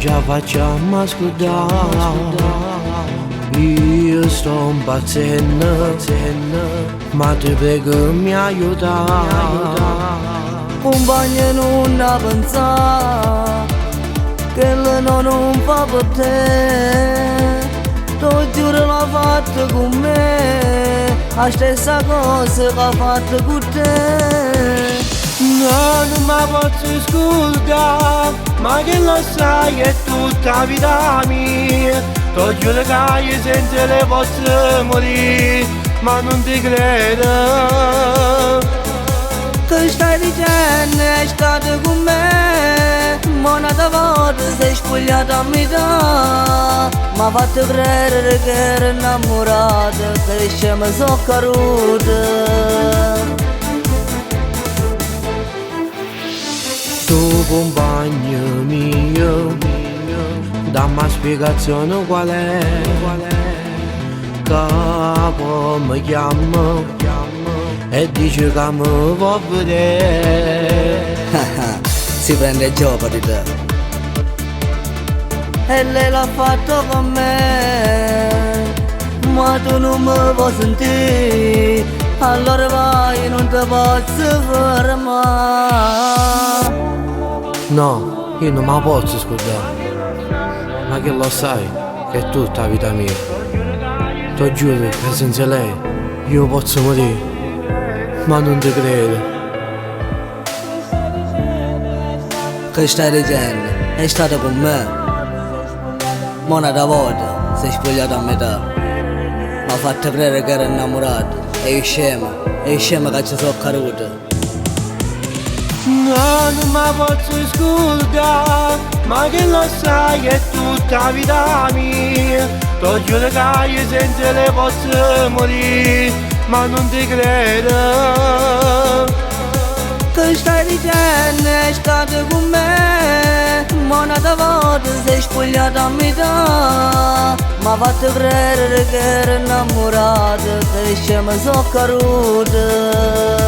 ce la facciamo ascoltare. Io sto impazzendo, ma ti prego mi aiuta. Compagno non da pensare che non fa per te. Tu giuro l'ha fatto con me, la stessa cosa che ha fatto con te. No, non mi posso scordare, ma che lo sai è tutta vita mia. Ti giuro che io senza le posso morire, ma non ti credo. Che stai dicendo è stato con me, ma un'altra volta sei spogliata a metà. Mi ha fatto credere che ero innamorata, che scema sono caduta. Tu compagno mio, dammi una spiegazione qual è. Capo mi chiamo e dice che mi vuol vedere. Si prende gioco di te. E lei l'ha fatto con me, ma tu non mi vuoi sentire. Allora vai, non ti posso fermare. No, io non me la posso scordare. Ma che lo sai, che è tutta la vita mia. Ti giuro che senza lei io posso morire, ma non ti credo. Che stai dicendo? È stato con me, ma un'altra volta sei spogliato a metà. Mi ha fatto credere che ero innamorato. E scema che ci sono caduto. No, non mi posso scordare, ma che lo sai è tutta la vita mia. Ti giuro che io senza le posso morire, ma non ti credo. Che stai dicendo è stato con me, ma un'altra volta sei spogliato a metà. Mi ha fatto credere che ero innamorato, che scema sono caduto.